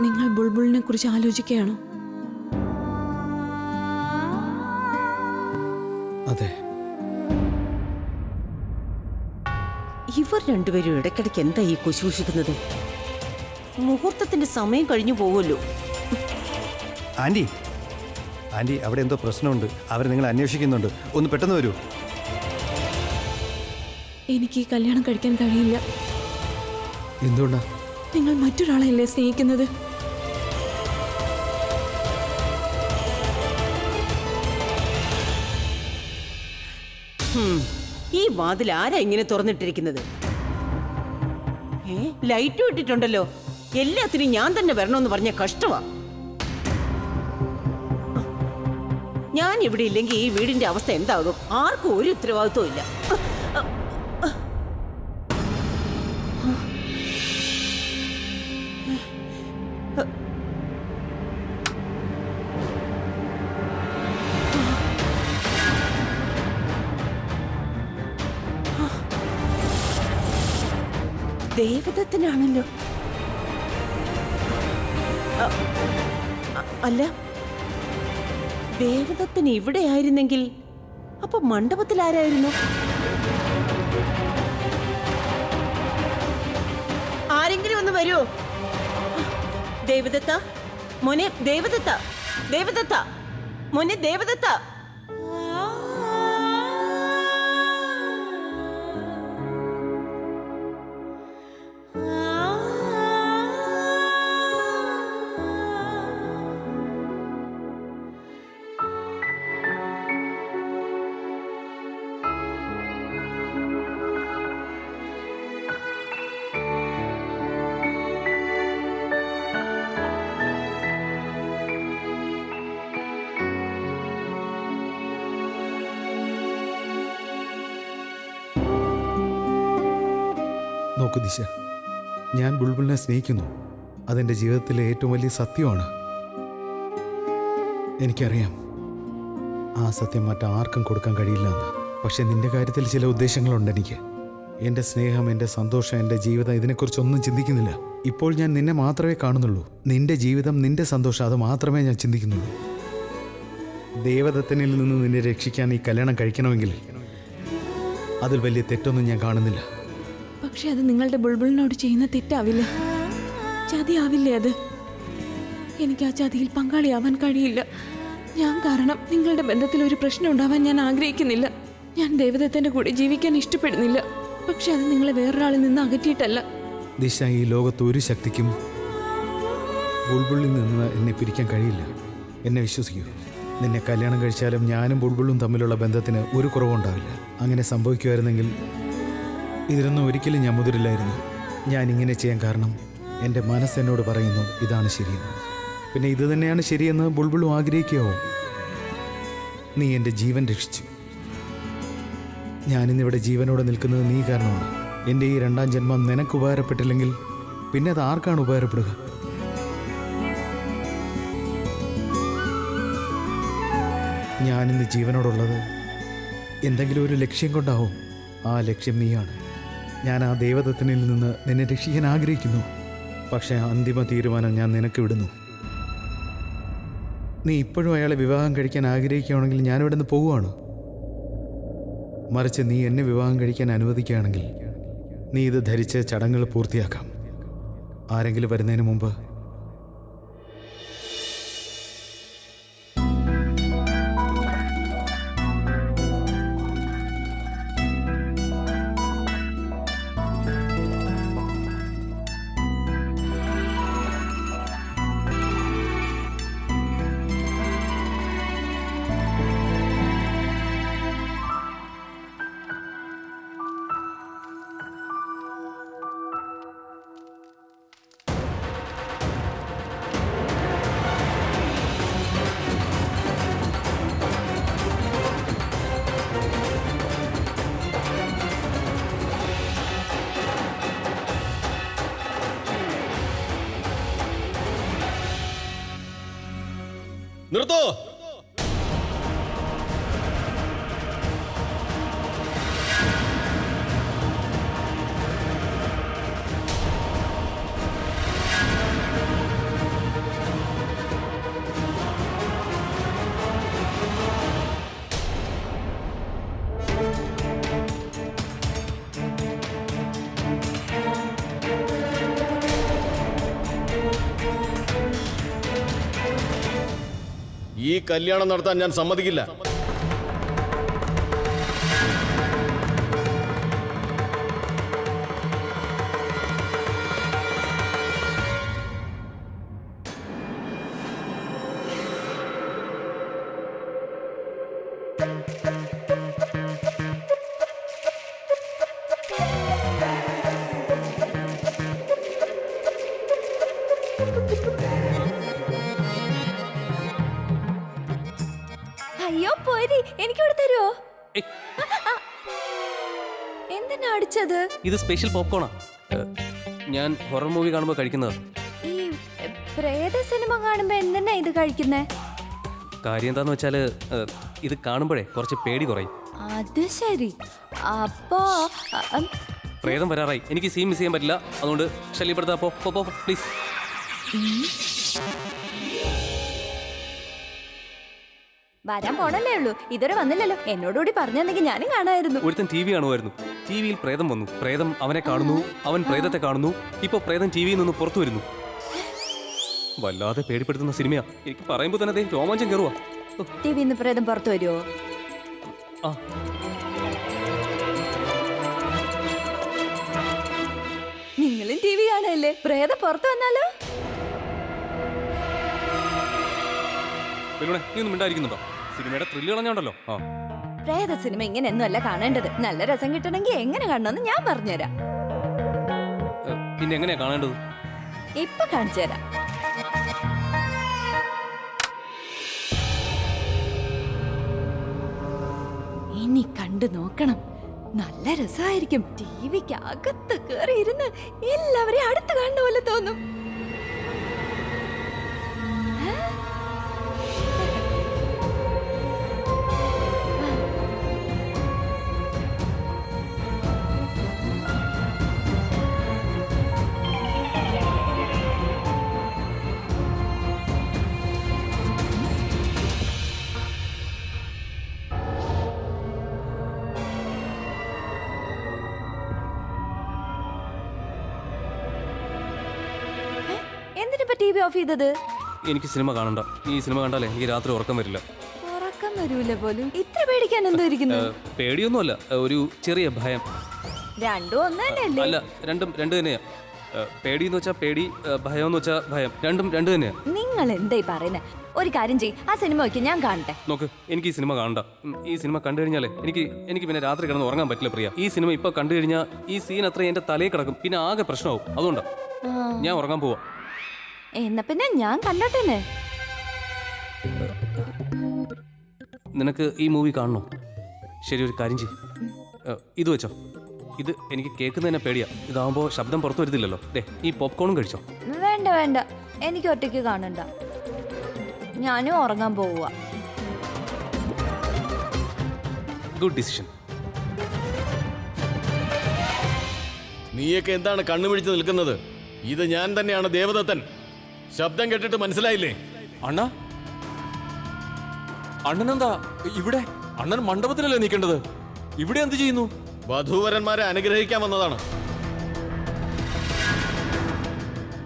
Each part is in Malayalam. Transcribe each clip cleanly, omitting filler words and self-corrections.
നിങ്ങൾ ബുൾബുളിനെ കുറിച്ച് ആലോചിക്കുകയാണോ? അതെ. ഇവർ രണ്ടുപേരും ഇടയ്ക്കിടയ്ക്ക് എന്താ ഈ കുശൂഷിക്കുന്നത്? മുഹൂർത്തത്തിന്റെ സമയം കഴിഞ്ഞു പോകുമല്ലോ. ആന്റി ആന്റി അവിടെ എന്തോ പ്രശ്നമുണ്ട്. അവർ നിങ്ങൾ അന്വേഷിക്കുന്നുണ്ട്. ഒന്ന് പെട്ടെന്ന് വരൂ. എനിക്ക് ഈ കല്യാണം കഴിക്കാൻ കഴിയില്ല. എന്തുകൊണ്ടാ? നിങ്ങൾ മറ്റൊരാളെയല്ലേ സ്നേഹിക്കുന്നത്? ഈ വാതിൽ ആരാ ഇങ്ങനെ തുറന്നിട്ടിരിക്കുന്നത്? ലൈറ്റ് ഇട്ടിട്ടുണ്ടല്ലോ. എല്ലാത്തിനും ഞാൻ തന്നെ വരണമെന്ന് പറഞ്ഞ കഷ്ടമാ. ഞാൻ ഇവിടെ ഇല്ലെങ്കിൽ ഈ വീടിന്റെ അവസ്ഥ എന്താകും? ആർക്കും ഒരു ഉത്തരവാദിത്വം ഇല്ല. ദേവദത്തനാണല്ലോ. അല്ല, ദേവദത്തൻ ഇവിടെ ആയിരുന്നെങ്കിൽ അപ്പൊ മണ്ഡപത്തിൽ ആരായിരുന്നു? ആരെങ്കിലും ഒന്ന് വരൂ. ദേവദത്ത, മോനെ ദേവദത്ത, ദേവദത്ത, മോനെ ദേവദത്ത. നോക്കൂ ദിശ, ഞാൻ ബുൾബുളിനെ സ്നേഹിക്കുന്നു. അതെൻ്റെ ജീവിതത്തിലെ ഏറ്റവും വലിയ സത്യമാണ്. എനിക്കറിയാം ആ സത്യം മറ്റാർക്കും കൊടുക്കാൻ കഴിയില്ല എന്ന്. പക്ഷെ നിന്റെ കാര്യത്തിൽ ചില ഉദ്ദേശങ്ങളുണ്ട് എനിക്ക്. എൻ്റെ സ്നേഹം, എൻ്റെ സന്തോഷം, എൻ്റെ ജീവിതം, ഇതിനെക്കുറിച്ചൊന്നും ചിന്തിക്കുന്നില്ല. ഇപ്പോൾ ഞാൻ നിന്നെ മാത്രമേ കാണുന്നുള്ളൂ. നിന്റെ ജീവിതം, നിന്റെ സന്തോഷം, അത് മാത്രമേ ഞാൻ ചിന്തിക്കുന്നുള്ളൂ. ദേവദത്തനിൽ നിന്ന് നിന്നെ രക്ഷിക്കാൻ ഈ കല്യാണം കഴിക്കണമെങ്കിൽ അതിൽ വലിയ തെറ്റൊന്നും ഞാൻ കാണുന്നില്ല. പക്ഷെ അത് നിങ്ങളുടെ ബുൾബുളിനോട് ചെയ്യുന്ന തെറ്റാവില്ലേ? ചതിയാവില്ലേ അത്? എനിക്ക് ആ ചതിയിൽ പങ്കാളിയാവാൻ കഴിയില്ല. ഞാൻ കാരണം നിങ്ങളുടെ ബന്ധത്തിൽ ഒരു പ്രശ്നം ഉണ്ടാവാൻ ഞാൻ ആഗ്രഹിക്കുന്നില്ല. ഞാൻ ദേവദത്തന്റെ കൂടെ ജീവിക്കാൻ ഇഷ്ടപ്പെടുന്നില്ല. പക്ഷെ അത് നിങ്ങളെ വേറൊരാളിൽ നിന്ന് അകറ്റിയിട്ടല്ല. ദിശ, ഈ ലോകത്ത് ഒരു ശക്തിക്കും ബുൾബുളിൽ നിന്ന് എന്നെ പിരിക്കാൻ കഴിയില്ല. എന്നെ വിശ്വസിക്കൂ. നിന്നെ കല്യാണം കഴിച്ചാലും ഞാനും ബുൾബുളും തമ്മിലുള്ള ബന്ധത്തിന് ഒരു കുറവുണ്ടാവില്ല. അങ്ങനെ സംഭവിക്കുമായിരുന്നെങ്കിൽ ഇതിലൊന്നും ഒരിക്കലും ഞാൻ മുതിരില്ലായിരുന്നു. ഞാൻ ഇങ്ങനെ ചെയ്യാൻ കാരണം എൻ്റെ മനസ്സെന്നോട് പറയുന്നു ഇതാണ് ശരിയെന്ന്. പിന്നെ ഇത് തന്നെയാണ് ശരിയെന്ന് ബുൾബുളും ആഗ്രഹിക്കുകയോ? നീ എൻ്റെ ജീവൻ രക്ഷിച്ചു. ഞാനിന്നിവിടെ ജീവനോടെ നിൽക്കുന്നത് നീ കാരണമാണ്. എൻ്റെ ഈ രണ്ടാം ജന്മം നിനക്ക് ഉപകാരപ്പെട്ടില്ലെങ്കിൽ പിന്നെ അത് ആർക്കാണ് ഉപകാരപ്പെടുക? ഞാനിന്ന് ജീവനോടുള്ളത് എന്തെങ്കിലും ഒരു ലക്ഷ്യം കൊണ്ടാവും. ആ ലക്ഷ്യം നീയാണ്. ഞാൻ ആ ദേവദത്തനിൽ നിന്ന് നിന്നെ രക്ഷിക്കാൻ ആഗ്രഹിക്കുന്നു. പക്ഷേ അന്തിമ തീരുമാനം ഞാൻ നിനക്ക് വിടുന്നു. നീ ഇപ്പോഴും അയാളെ വിവാഹം കഴിക്കാൻ ആഗ്രഹിക്കുകയാണെങ്കിൽ ഞാനിവിടെ നിന്ന് പോവുകയാണ്. മറിച്ച് നീ എന്നെ വിവാഹം കഴിക്കാൻ അനുവദിക്കുകയാണെങ്കിൽ നീ ഇത് ധരിച്ച് ചടങ്ങുകൾ പൂർത്തിയാക്കാം. ആരെങ്കിലും വരുന്നതിന് മുമ്പ് നിർത്തോ. ഈ കല്യാണം നടത്താൻ ഞാൻ സമ്മതിക്കില്ല. അയ്യോ പോരി, എനിക്കിവിടെ തരുമോ? എന്തിനാ അടിച്ചത്? ഇത് സ്പെഷ്യൽ പോപ്കോണാ. ഞാൻ ഹൊറർ മൂവി കാണുമ്പോൾ കഴിക്കുന്നത്. ഈ പ്രേത സിനിമ കാണുമ്പോ എന്തിനാ ഇത് കഴിക്കുന്നേ? കാര്യം എന്താന്ന് വെച്ചാല് ഇത് കാണുമ്പോഴേ കുറച്ച് പേടി കുറയും. അത് ശരി. അപ്പോ പ്രേതം വരാറായി, എനിക്ക് സീൻ മിസ് ചെയ്യാൻ പറ്റില്ല. അതുകൊണ്ട് ശല്യപ്പെടുത്താ, പോ പ്ലീസ്. വരാൻ പോണല്ലേ ഉള്ളൂ, ഇതുവരെ വന്നില്ലല്ലോ. എന്നോടുകൂടി പറഞ്ഞെങ്കിൽ ഞാനും കാണായിരുന്നു. ഒരുത്തൻ ടി വി കാണുമായിരുന്നു. ടി വിയിൽ പ്രേതം വന്നു. പ്രേതം അവനെ കാണുന്നു, അവൻ പ്രേതത്തെ കാണുന്നു. ഇപ്പൊ പ്രേതം ടി വിയിൽ നിന്ന് പുറത്തു വരുന്നു. വല്ലാതെ പേടിപ്പെടുത്തുന്ന സിനിമയാ. എനിക്ക് പറയുമ്പോ തന്നെ രോമാഞ്ചം കയറുവാ. ടിവിന്ന് പ്രേതം പുറത്തു വരുമോ? ആ, നിങ്ങളും ടി വി കാണല്ലേ? പ്രേതം പുറത്തു വന്നാലോ? നീ ഒന്നും മിണ്ടായിരിക്കുന്നുണ്ടോ? സിനിമയുടെ ത്രില്ല് കളഞ്ഞോണ്ടല്ലോ. ആ, പ്രേത സിനിമ ഇങ്ങനെയൊന്നും അല്ല കാണേണ്ടത്. നല്ല രസം കിട്ടണമെങ്കിൽ എങ്ങനെ കാണണമെന്ന് ഞാൻ പറഞ്ഞുതരാം. പിന്നെ എങ്ങനെയാ കാണേണ്ടത്? ഇപ്പൊ കാണിച്ചു തരാം. ഇനി കണ്ടു നോക്കണം, നല്ല രസമായിരിക്കും. ടിവിക്ക് അകത്ത് കയറി ഇരുന്ന് എല്ലാവരെയും അടുത്ത് കാണുന്ന പോലെ തോന്നും. എന്തിനിപ്പോ ടി വി ഓഫ് ചെയ്തത്? എനിക്ക് സിനിമ കാണണ്ട. ഈ സിനിമ കണ്ടാലേ എനിക്ക് രാത്രി ഉറക്കം വരില്ല. ഉറക്കം വരൂല പോലും. ഇത്ര പേടിക്കാൻ എന്തോ ഇരിക്കുന്നു? പേടിയൊന്നുമല്ല, ഒരു ചെറിയ ഭയം. രണ്ടും ഒന്ന് തന്നെയല്ലേ? അല്ല, രണ്ടും രണ്ട് തന്നെയാ. പേടിയെന്ന് വെച്ചാൽ പേടി, ഭയം എന്ന് വെച്ചാൽ ഭയം. രണ്ടും രണ്ട് തന്നെയാ. നിങ്ങൾ എന്തായി പറയുന്നത്? ഒരു കാര്യം ചെയ്യ്, ആ സിനിമ വയ്ക്കും, ഞാൻ കാണട്ടെ. നോക്ക്, എനിക്ക് ഈ സിനിമ കാണണ്ട. ഈ സിനിമ കണ്ടു കഴിഞ്ഞാലേ എനിക്ക് പിന്നെ രാത്രി കിടന്ന് ഉറങ്ങാൻ പറ്റില്ല പ്രിയ. ഈ സിനിമ ഇപ്പൊ കണ്ടു കഴിഞ്ഞാൽ ഈ സീൻ അത്ര എന്റെ തലയിൽ കിടക്കും, പിന്നെ ആകെ പ്രശ്നമാവും. അതുകൊണ്ടാ ഞാൻ ഉറങ്ങാൻ പോവാ. എന്നാ പിന്നെ ഞാൻ കണ്ടോട്ടെ. നിനക്ക് ഈ മൂവി കാണണോ? ശരി, ഒരു കാര്യം ചെയ്യ്. ഇത് വെച്ചോ. ഇത് എനിക്ക് കേൾക്കുന്നതിനെ പേടിയാ. ഇതാവുമ്പോ ശബ്ദം പുറത്തു വരുന്നില്ലല്ലോ. ഈ പോപ്കോണും കഴിച്ചോ. വേണ്ട വേണ്ട, എനിക്ക് ഒറ്റയ്ക്ക് കാണണ്ട. ഞാനും ഉറങ്ങാൻ പോവുക. Good decision. നീയൊക്കെ എന്താണ് കണ്ണുപിടിച്ച് നിൽക്കുന്നത്? ഇത് ഞാൻ തന്നെയാണ്, ദേവദത്തൻ. ശബ്ദം കേട്ടിട്ട് മനസ്സിലായില്ലേ? അണ്ണ, അണ്ണനെന്താ ഇവിടെ? അണ്ണൻ മണ്ഡപത്തിലല്ലേ നിൽക്കേണ്ടത്. ഇവിടെ എന്ത് ചെയ്യുന്നു? വധൂവരന്മാരെ അനുഗ്രഹിക്കാൻ വന്നതാണ്.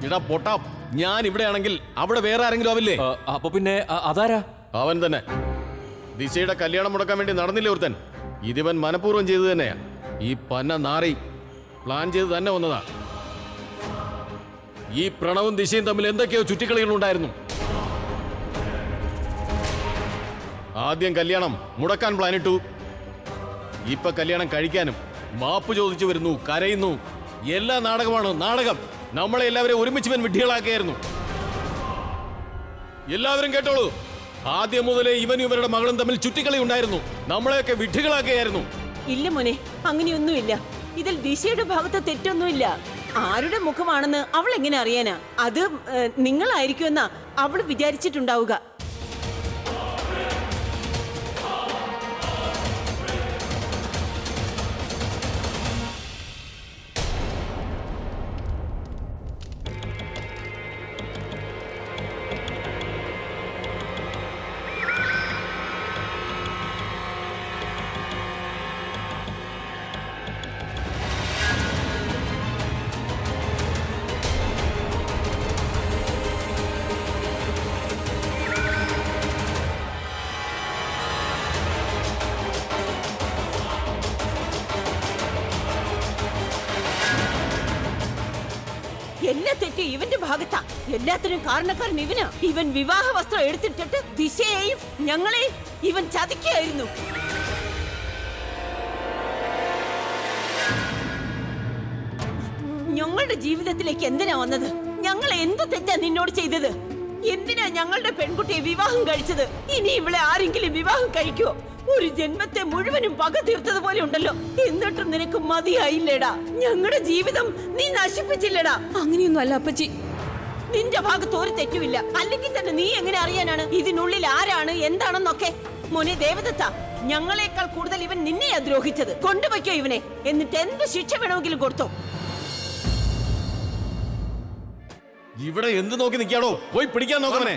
ഇടാ പൊട്ടാ, ഞാൻ ഇവിടെയാണെങ്കിൽ അവിടെ വേറെ ആരെങ്കിലും ആവില്ലേ? അപ്പൊ പിന്നെ അതാരാ? അവൻ തന്നെ. ദിശയുടെ കല്യാണം മുടക്കാൻ വേണ്ടി നടന്നില്ലേ ഒരുത്തൻ? ഇതിവൻ മനഃപൂർവ്വം ചെയ്തു തന്നെയാ. ഈ പന്ന നാറി പ്ലാൻ ചെയ്ത് തന്നെ വന്നതാ. ഈ പ്രണവും ദിശയും തമ്മിൽ എന്തൊക്കെയോ ചുറ്റിക്കളികളുണ്ടായിരുന്നു. ആദ്യം കല്യാണം മുടക്കാൻ പ്ലാനിട്ടു. ഇപ്പൊ കല്യാണം കഴിക്കാനും മാപ്പ് ചോദിച്ചു വരുന്നു, കരയുന്നു. എല്ലാ നാടകമാണ്, നാടകം. നമ്മളെ എല്ലാവരും ഒരുമിച്ച് ഇവൻ വിഡ്ഢികളാക്കിയായിരുന്നു. എല്ലാവരും കേട്ടോളൂ, ആദ്യം മുതലേ ഇവനും ഇവരുടെ മകളും തമ്മിൽ ചുറ്റിക്കളി ഉണ്ടായിരുന്നു. നമ്മളെയൊക്കെ വിഡ്ഢികളാക്കിയായിരുന്നു. ഇല്ല മോനെ, അങ്ങനെയൊന്നുമില്ല. ഇതിൽ ദിശയുടെ ഭാഗത്ത് തെറ്റൊന്നുമില്ല. ആരുടെ മുഖമാണെന്ന് അവൾ എങ്ങനെ അറിയാനാ? അത് നിങ്ങളായിരിക്കുമെന്നാ അവൾ വിചാരിച്ചിട്ടുണ്ടാവുക. ഭാഗത്താ. എല്ലാത്തിനും കാരണക്കാരൻ ഇവനാ. ഇവൻ വിവാഹ വസ്ത്രം എടുത്തിട്ടിട്ട് ദിശയെയും ഞങ്ങളെയും ഇവൻ ചതിക്കുകയായിരുന്നു. ഞങ്ങളുടെ ജീവിതത്തിലേക്ക് എന്തിനാ വന്നത്? ഞങ്ങൾ എന്ത് തെറ്റാ നിന്നോട് ചെയ്തത്? എന്തിനാ ഞങ്ങളുടെ പെൺകുട്ടിയെ വിവാഹം കഴിച്ചത്? ഇനി ഇവളെ ആരെങ്കിലും വിവാഹം കഴിക്കുവോ? ഒരു ജന്മത്തെ മുഴുവനും പക തീർത്തതുപോലെ ഉണ്ടല്ലോ. എന്നിട്ടും നിനക്ക് മതിയായില്ലേടാ? ഞങ്ങളുടെ ജീവിതം നീ നശിപ്പിച്ചില്ലടാ. അങ്ങനെയൊന്നും അല്ല അപ്പച്ചി. നിന്റെ ഭാഗത്ത് ഒരു തെറ്റുമില്ല. അല്ലെങ്കിൽ തന്നെ നീ എങ്ങനെ അറിയാനാണ് ഇതിനുള്ളിൽ ആരാണ് എന്താണെന്നൊക്കെ? മോനെ ദേവദത്ത, ഞങ്ങളെക്കാൾ കൂടുതൽ ഇവൻ നിന്നെയാ ദ്രോഹിച്ചത്. കൊണ്ടുവയ്ക്കോ ഇവനെ, എന്നിട്ട് എന്ത് ശിക്ഷ വേണമെങ്കിലും കൊടുത്തോ. ഇവിടെ എന്ത് നോക്കി നിൽക്കാടോ? പോയി പിടിക്കാൻ നോക്കവനെ.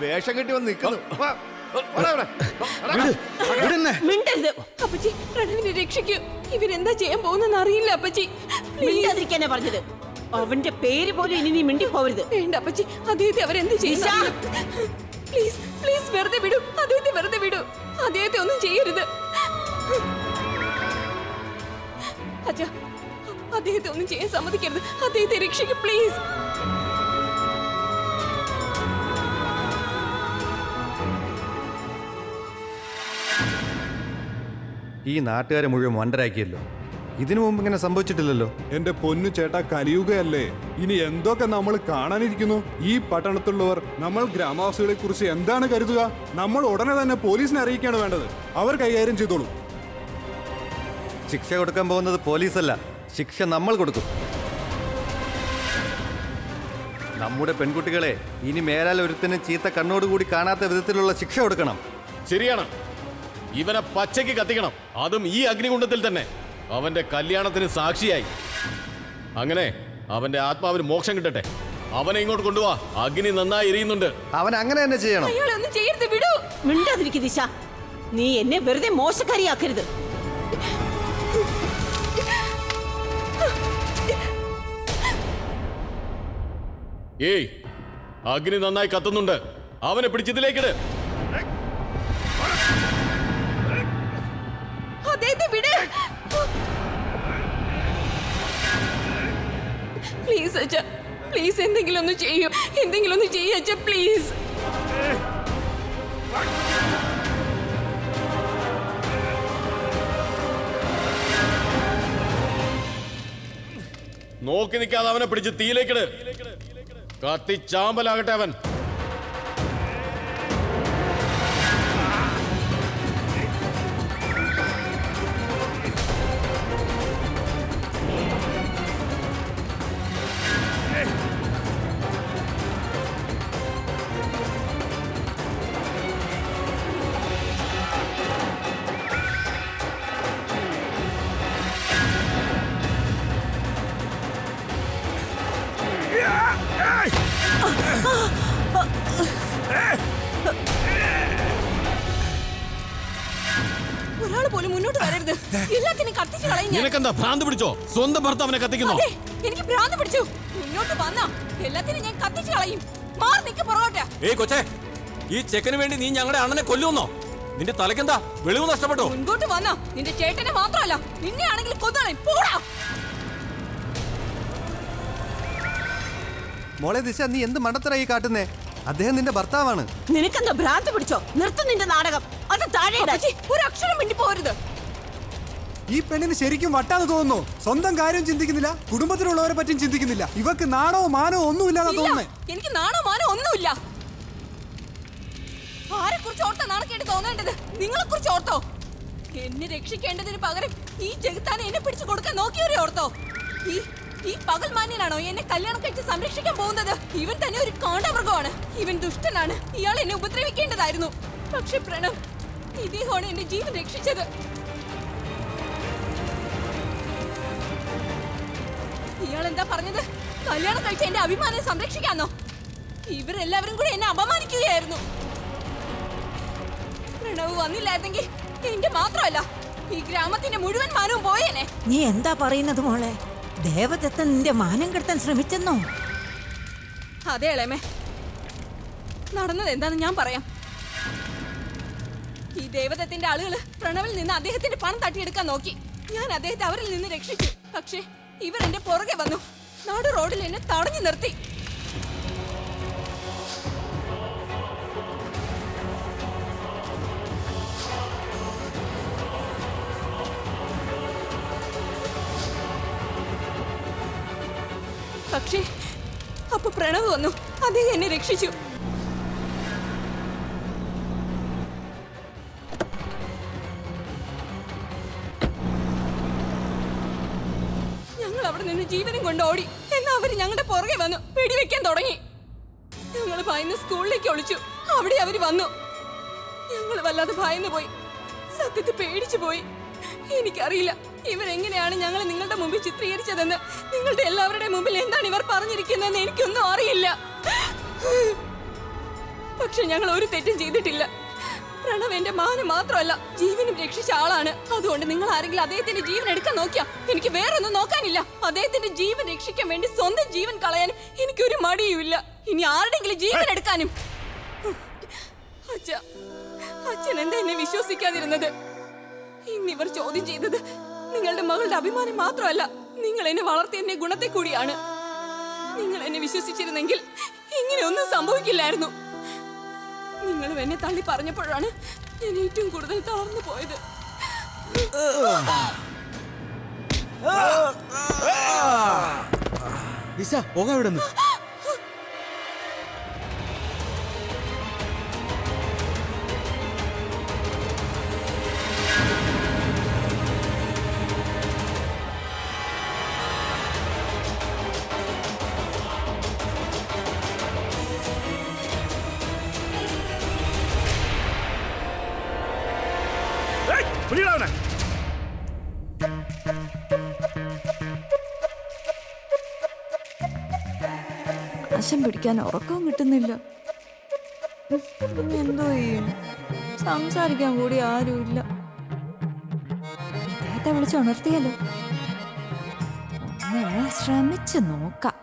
വേഷം കെട്ടി വന്ന് നിൽക്കുന്നു. മിണ്ടരുത്. അപ്പച്ചി, പ്രണവിനെ രക്ഷിക്കൂ. ഇവരെന്താ ചെയ്യാൻ പോകുന്നെന്ന് അറിയില്ല അപ്പച്ചി. മിണ്ടാതിരിക്കാനാ പറഞ്ഞത്. അവന്റെ പേര് പോലും ഇനി നീ മിണ്ടി പോവരുത്. വേണ്ട അപ്പച്ചി, അദ്ദേഹത്തെ അവരെന്ത് ചെയ്യില്ല. പ്ലീസ് പ്ലീസ്, വെറുതെ വിടൂ. അദ്ദേഹത്തെ വെറുതെ വിടൂ. അദ്ദേഹത്തെ ഒന്നും ചെയ്യരുത്. അച്ഛാ, അദ്ദേഹത്തെ ഒന്നും ചെയ്യാൻ സമ്മതിക്കരുത്. അദ്ദേഹത്തെ രക്ഷിക്കും പ്ലീസ്. ഈ നാട്ടുകാരെ മുഴുവൻ വണ്ടരാക്കിയല്ലോ. ഇതിനു മുമ്പ് ഇങ്ങനെ സംഭവിച്ചിട്ടില്ലല്ലോ. എന്റെ പൊന്നു ചേട്ടാ, കലിയുകയല്ലേ. ഇനി എന്തൊക്കെ നമ്മൾ കാണാനിരിക്കുന്നു. ഈ പട്ടണത്തിലുള്ളവർ നമ്മൾ ഗ്രാമവാസികളെ കുറിച്ച് എന്താണ് കരുതുക? നമ്മൾ ഉടനെ തന്നെ പോലീസിനെ അറിയിക്കുകയാണ് വേണ്ടത്. അവർ കൈകാര്യം ചെയ്തോളൂ. ശിക്ഷ കൊടുക്കാൻ പോകുന്നത് പോലീസല്ല, ശിക്ഷ നമ്മൾ കൊടുക്കും. നമ്മുടെ പെൺകുട്ടികളെ ഇനി മേലാൽ ഒരുത്തിനും ചീത്ത കണ്ണോടുകൂടി കാണാത്ത വിധത്തിലുള്ള ശിക്ഷ കൊടുക്കണം. ശരിയാണ്. ഇവനെ പച്ചയ്ക്ക് കത്തിക്കണം, അതും ഈ അഗ്നികുണ്ഡത്തിൽ തന്നെ. അവന്റെ കല്യാണത്തിന് സാക്ഷിയായി. അങ്ങനെ അവന്റെ ആത്മാവിന് മോക്ഷം കിട്ടട്ടെ. അവനെ ഇങ്ങോട്ട് കൊണ്ടുപോവാ. അഗ്നി നന്നായി എരിയുന്നുണ്ട്. അവൻ അങ്ങനെ തന്നെ ചെയ്യണം. അയാളൊന്നും ചെയ്യരുത്, വിടൂ. മിണ്ടാതിരിക്കും ദിശ. നീ എന്നെ വെറുതെ മോശക്കാരിയാക്കരുത്. ഏയ്, അഗ്നി നന്നായി കത്തുന്നുണ്ട്. അവനെ പിടിച്ചതിലേക്കിട്. അദ്ദേഹത്തെ വിട്. പ്ലീസ് അച്ഛാ, പ്ലീസ് എന്തെങ്കിലും ഒന്ന് ചെയ്യൂ. എന്തെങ്കിലും ഒന്ന് ചെയ്യൂ അച്ഛാ, പ്ലീസ്. നോക്കി നിൽക്കാതെ അവനെ പിടിച്ച് തീയിലേക്കിട്. കത്തിച്ചാമ്പലാകട്ടെ അവൻ. ഒരാള് പോലും മുന്നോട്ട് വരരുത്. എല്ലാത്തിനും കത്തിച്ചു കളയും. നിനക്കെന്താ ഭ്രാന്ത് പിടിച്ചോ? സ്വന്തം ഭർത്താവിനെ കത്തിക്കുന്നോ? എനിക്ക് ഭ്രാന്ത് പിടിച്ചു. മുന്നോട്ട് വന്നാ എല്ലാത്തിനും ഞാൻ കത്തിച്ചു കളയും. മാറി നിക്ക് പുറകോട്ടെ. ഏയ് കൊച്ചേ, ഈ ചെക്കന് വേണ്ടി നീ ഞങ്ങളുടെ അണ്ണനെ കൊല്ലുമെന്നോ? നിന്റെ തലക്കെന്താ വെളിവ് നഷ്ടപ്പെട്ടോ? മുൻപോട്ട് വന്നാ നിന്റെ ചേട്ടനെ മാത്രമല്ല, നിന്നെ ആണെങ്കിൽ കൊന്നുകളയും. പോടാ. മോളെ ദിശ, നീ എന്ത് മണ്ടത്തരായി കാട്ടുന്നേ? അദ്ദേഹം നിന്റെ ഭർത്താവാണ്. നിനക്കെന്താ ഭ്രാന്ത് പിടിച്ചോ? നിർത്ത് നിന്റെ നാടകം. അത് താഴെ ഇടാ. ഒരു അക്ഷരം മിണ്ടി പോരുത്. ഈ പെണ്ണിന് ശരിക്കും വട്ടാന്ന് തോന്നുന്നു. സ്വന്തം കാര്യം ചിന്തിക്കുന്നില്ല, കുടുംബത്തിലുള്ളവരെ പറ്റിയും ചിന്തിക്കുന്നില്ല. ഇവക്ക് നാണോ മാനോ ഒന്നുമില്ലാതെ തോന്നുന്നേ. എനിക്ക് നാണോ മാനോ ഒന്നുമില്ല. ആരെ കുറിച്ച് ഓർത്താ നാണക്കേട്ട് തോന്നേണ്ടത്? നിങ്ങളെ കുറിച്ച് ഓർത്തോ? എന്നെ രക്ഷിക്കേണ്ടതിന് പകരം ഈ ജഗത്താനെ എന്നെ പിടിച്ചു കൊടുക്കാൻ നോക്കിയവരെ ഓർത്തോ? ഈ പകൽമാന്യനാണോ എന്നെ കല്യാണം കഴിച്ച് സംരക്ഷിക്കാൻ പോകുന്നത്? ഇവൻ തന്നെ ഒരു കാണ്ടാമൃഗമാണ്. ഇവൻ ദുഷ്ടനാണ്. ഇയാൾ എന്നെ ഉപദ്രവിക്കേണ്ടതായിരുന്നു. പക്ഷെ പ്രണവ്, ഇദ്ദേഹമാണ് എന്റെ ജീവൻ രക്ഷിച്ചത്. ഇയാൾ എന്താ പറഞ്ഞത്? കല്യാണം കഴിച്ച എന്റെ അഭിമാനം സംരക്ഷിക്കാന്നോ? ഇവരെല്ലാവരും കൂടി എന്നെ അപമാനിക്കുകയായിരുന്നു. പ്രണവ് വന്നില്ലായിരുന്നെങ്കിൽ എന്റെ മാത്രമല്ല, ഈ ഗ്രാമത്തിന്റെ മുഴുവൻ മാനവും പോയേനെ. നീ എന്താ പറയുന്നത് മോളെ? ദേവദത്തൻ നിന്റെ മാനം കെടുത്താൻ ശ്രമിച്ചെന്നോ? അതെ ഇളയമേ, നടന്നത് എന്താന്ന് ഞാൻ പറയാം. ഈ ദേവദത്തിന്റെ ആളുകള് പ്രണവിൽ നിന്ന് അദ്ദേഹത്തിന്റെ പണം തട്ടിയെടുക്കാൻ നോക്കി. ഞാൻ അദ്ദേഹത്തെ അവരിൽ നിന്ന് രക്ഷിച്ചു. പക്ഷേ ഇവർ എന്റെ പുറകെ വന്നു. നാട് റോഡിൽ എന്നെ തടഞ്ഞു നിർത്തി. പക്ഷേ അപ്പൊ പ്രണവ് വന്നു. അദ്ദേഹം എന്നെ രക്ഷിച്ചു. ഞങ്ങൾ അവിടെ നിന്ന് ജീവനും കൊണ്ട് ഓടി. എന്നാൽ അവര് ഞങ്ങളുടെ പുറകെ വന്നു വെടിവെക്കാൻ തുടങ്ങി. ഞങ്ങൾ ഭയന്ന് സ്കൂളിലേക്ക് ഒളിച്ചു. അവിടെ അവര് വന്നു. ഞങ്ങൾ വല്ലാതെ ഭയന്നു പോയി. സത്യത്തിൽ പേടിച്ചു പോയി. എനിക്കറിയില്ല ഇവരെങ്ങനെയാണ് ഞങ്ങൾ നിങ്ങളുടെ മുമ്പിൽ ചിത്രീകരിച്ചതെന്ന്. നിങ്ങളുടെ എല്ലാവരുടെയും മുമ്പിൽ എന്താണ് ഇവർ പറഞ്ഞിരിക്കുന്നതെന്ന് എനിക്കൊന്നും അറിയില്ല. പക്ഷെ ഞങ്ങൾ ഒരു തെറ്റും ചെയ്തിട്ടില്ല. പ്രണവ് എന്റെ മാനം മാത്രമല്ല, ജീവനും രക്ഷിച്ച ആളാണ്. അതുകൊണ്ട് നിങ്ങൾ ആരെങ്കിലും അദ്ദേഹത്തിന്റെ ജീവൻ എടുക്കാൻ നോക്കിയാ എനിക്ക് വേറൊന്നും നോക്കാനില്ല. അദ്ദേഹത്തിന്റെ ജീവൻ രക്ഷിക്കാൻ വേണ്ടി സ്വന്തം ജീവൻ കളയാനും എനിക്കൊരു മടിയുമില്ല. ഇനി ആരുടെങ്കിലും ജീവൻ എടുക്കാനും. അച്ഛൻ എന്താ എന്നെ വിശ്വസിക്കാതിരുന്നത്? ഇന്നിവർ ചോദ്യം ചെയ്തത് നിങ്ങളുടെ മകളുടെ അഭിമാനം മാത്രമല്ല, നിങ്ങൾ എന്നെ വളർത്തിയ ഗുണത്തെ കൂടിയാണ്. നിങ്ങൾ എന്നെ വിശ്വസിച്ചിരുന്നെങ്കിൽ ഇങ്ങനെയൊന്നും സംഭവിക്കില്ലായിരുന്നു. നിങ്ങളും എന്നെ തള്ളി പറഞ്ഞപ്പോഴാണ് ഞാൻ ഏറ്റവും കൂടുതൽ തളർന്നു പോയത്. നാശം പിടിക്കാൻ ഉറക്കവും കിട്ടുന്നില്ല. എന്തോ ചെയ്യും? സംസാരിക്കാൻ കൂടി ആരുമില്ല. ഇദ്ദേഹത്തെ വിളിച്ചുണർത്തിയല്ലോ. ഒന്ന് ശ്രമിച്ചു നോക്കാം.